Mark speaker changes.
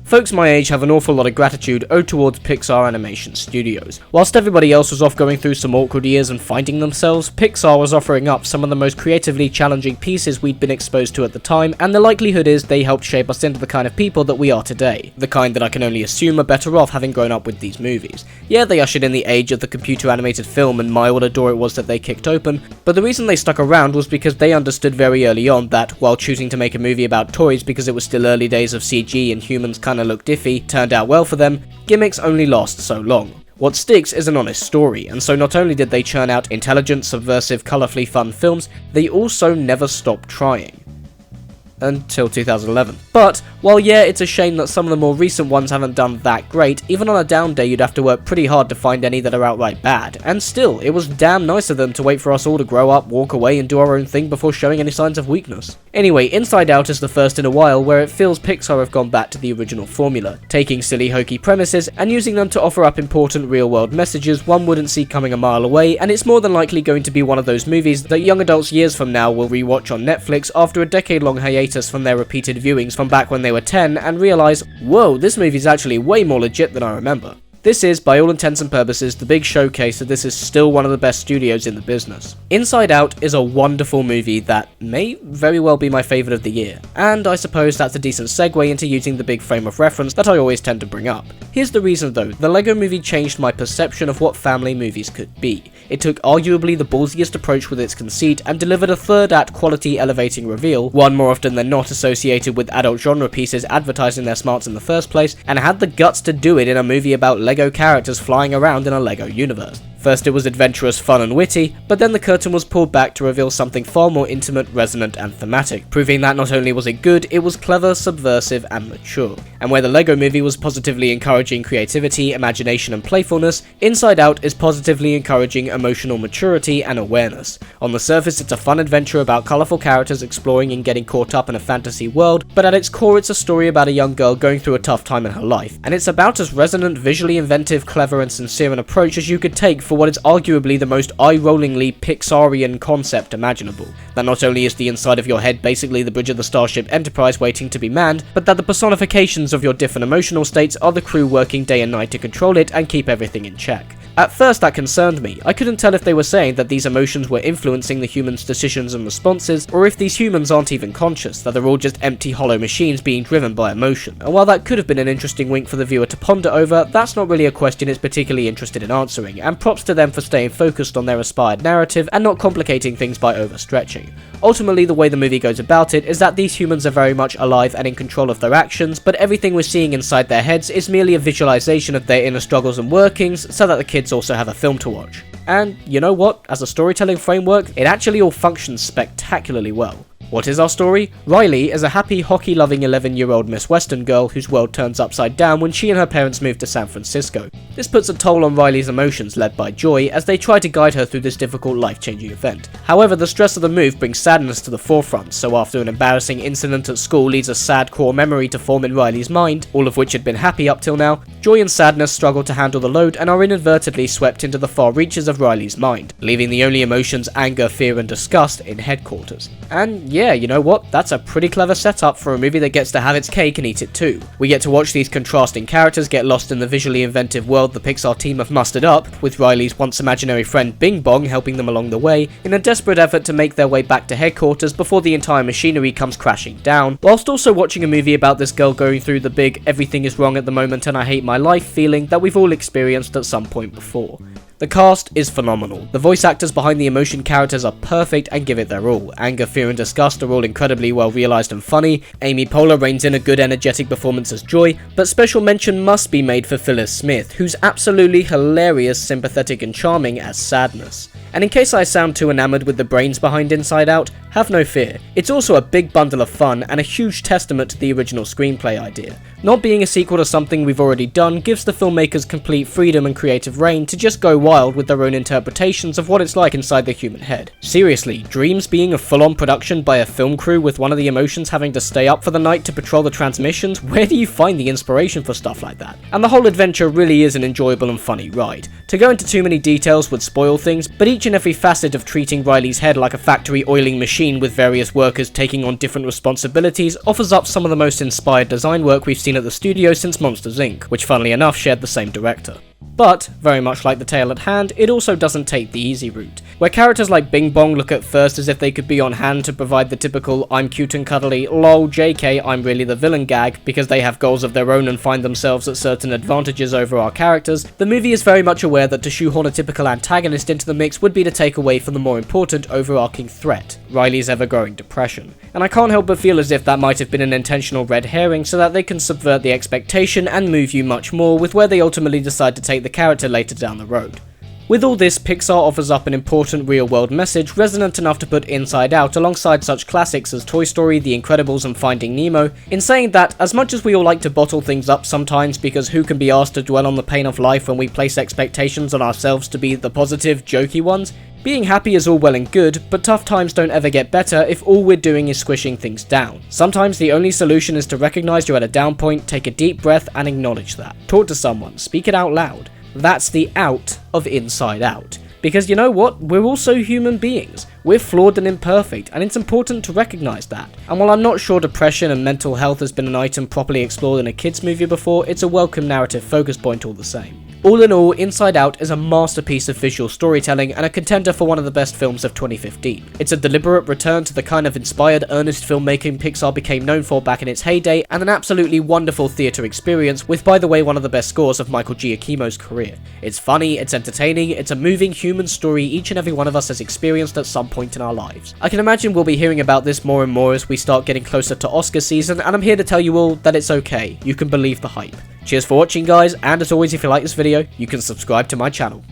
Speaker 1: Folks my age have an awful lot of gratitude owed towards Pixar animation studios. Whilst everybody else was off going through some awkward years and finding themselves, Pixar was offering up some of the most creatively challenging pieces we'd been exposed to at the time, and the likelihood is they helped shape us into the kind of people that we are today. The kind that I can only assume are better off having grown up with these movies. Yeah, they ushered in the age of the computer animated film, and my what a door it was that they kicked open, but the reason they stuck around was because they understood very early on that, while choosing to make a movie about toys because it was still early days of CG and humans kinda looked iffy, turned out well for them, gimmicks only last so long. What sticks is an honest story, and so not only did they churn out intelligent, subversive, colourfully fun films, they also never stopped trying. Until 2011. But, while yeah, it's a shame that some of the more recent ones haven't done that great, even on a down day you'd have to work pretty hard to find any that are outright bad, and still, it was damn nice of them to wait for us all to grow up, walk away, and do our own thing before showing any signs of weakness. Anyway, Inside Out is the first in a while where it feels Pixar have gone back to the original formula, taking silly hokey premises and using them to offer up important real-world messages one wouldn't see coming a mile away, and it's more than likely going to be one of those movies that young adults years from now will rewatch on Netflix after a decade-long hiatus from their repeated viewings from back when they were 10 and realise, whoa, this movie's actually way more legit than I remember. This is, by all intents and purposes, the big showcase that this is still one of the best studios in the business. Inside Out is a wonderful movie that may very well be my favourite of the year, and I suppose that's a decent segue into using the big frame of reference that I always tend to bring up. Here's the reason though, the LEGO Movie changed my perception of what family movies could be. It took arguably the ballsiest approach with its conceit and delivered a third act quality elevating reveal, one more often than not associated with adult genre pieces advertising their smarts in the first place, and had the guts to do it in a movie about LEGO characters flying around in a LEGO universe. First it was adventurous, fun and witty, but then the curtain was pulled back to reveal something far more intimate, resonant and thematic, proving that not only was it good, it was clever, subversive and mature. And where the LEGO Movie was positively encouraging creativity, imagination and playfulness, Inside Out is positively encouraging emotional maturity and awareness. On the surface it's a fun adventure about colourful characters exploring and getting caught up in a fantasy world, but at its core it's a story about a young girl going through a tough time in her life, and it's about as resonant, visually inventive, clever and sincere an approach as you could take for what is arguably the most eye-rollingly Pixarian concept imaginable. That not only is the inside of your head basically the bridge of the Starship Enterprise waiting to be manned, but that the personifications of your different emotional states are the crew working day and night to control it and keep everything in check. At first that concerned me. I couldn't tell if they were saying that these emotions were influencing the humans' decisions and responses, or if these humans aren't even conscious, that they're all just empty hollow machines being driven by emotion. And while that could have been an interesting wink for the viewer to ponder over, that's not really a question it's particularly interested in answering, and props to them for staying focused on their aspired narrative and not complicating things by overstretching. Ultimately, the way the movie goes about it is that these humans are very much alive and in control of their actions, but everything we're seeing inside their heads is merely a visualization of their inner struggles and workings, so that the kids also have a film to watch. And you know what? As a storytelling framework, it actually all functions spectacularly well. What is our story? Riley is a happy, hockey-loving 11-year-old Miss Western girl whose world turns upside down when she and her parents move to San Francisco. This puts a toll on Riley's emotions, led by Joy, as they try to guide her through this difficult, life-changing event. However, the stress of the move brings sadness to the forefront, so after an embarrassing incident at school leads a sad core memory to form in Riley's mind, all of which had been happy up till now, Joy and sadness struggle to handle the load and are inadvertently swept into the far reaches of Riley's mind, leaving the only emotions anger, fear and disgust in headquarters. And yeah, you know what? That's a pretty clever setup for a movie that gets to have its cake and eat it too. We get to watch these contrasting characters get lost in the visually inventive world the Pixar team have mustered up, with Riley's once imaginary friend Bing Bong helping them along the way, in a desperate effort to make their way back to headquarters before the entire machinery comes crashing down, whilst also watching a movie about this girl going through the big everything is wrong at the moment and I hate my life feeling that we've all experienced at some point before. The cast is phenomenal. The voice actors behind the emotion characters are perfect and give it their all. Anger, fear and disgust are all incredibly well realised and funny. Amy Poehler reins in a good energetic performance as Joy, but special mention must be made for Phyllis Smith, who's absolutely hilarious, sympathetic and charming as Sadness. And in case I sound too enamoured with the brains behind Inside Out, have no fear. It's also a big bundle of fun and a huge testament to the original screenplay idea. Not being a sequel to something we've already done gives the filmmakers complete freedom and creative reign to just go wild with their own interpretations of what it's like inside the human head. Seriously, Dreams being a full-on production by a film crew with one of the emotions having to stay up for the night to patrol the transmissions, where do you find the inspiration for stuff like that? And the whole adventure really is an enjoyable and funny ride. To go into too many details would spoil things, but each each and every facet of treating Riley's head like a factory oiling machine with various workers taking on different responsibilities offers up some of the most inspired design work we've seen at the studio since Monsters Inc., which funnily enough shared the same director. But, very much like the tale at hand, it also doesn't take the easy route. Where characters like Bing Bong look at first as if they could be on hand to provide the typical I'm cute and cuddly, lol JK I'm really the villain gag because they have goals of their own and find themselves at certain advantages over our characters, the movie is very much aware that to shoehorn a typical antagonist into the mix would be to take away from the more important overarching threat, Riley's ever-growing depression. And I can't help but feel as if that might have been an intentional red herring so that they can subvert the expectation and move you much more with where they ultimately decide to take the character later down the road. With all this, Pixar offers up an important real-world message resonant enough to put Inside Out alongside such classics as Toy Story, The Incredibles and Finding Nemo, in saying that, as much as we all like to bottle things up sometimes because who can be asked to dwell on the pain of life when we place expectations on ourselves to be the positive, jokey ones, being happy is all well and good, but tough times don't ever get better if all we're doing is squishing things down. Sometimes the only solution is to recognize you're at a down point, take a deep breath and acknowledge that. Talk to someone, speak it out loud. That's the out of Inside Out. Because you know what? We're also human beings. We're flawed and imperfect, and it's important to recognize that. And while I'm not sure depression and mental health has been an item properly explored in a kids movie before, it's a welcome narrative focus point all the same. All in all, Inside Out is a masterpiece of visual storytelling and a contender for one of the best films of 2015. It's a deliberate return to the kind of inspired, earnest filmmaking Pixar became known for back in its heyday, and an absolutely wonderful theatre experience with, by the way, one of the best scores of Michael Giacchino's career. It's funny, it's entertaining, it's a moving human story each and every one of us has experienced at some point in our lives. I can imagine we'll be hearing about this more and more as we start getting closer to Oscar season, and I'm here to tell you all that it's okay, you can believe the hype. Cheers for watching guys, and as always if you like this video, you can subscribe to my channel.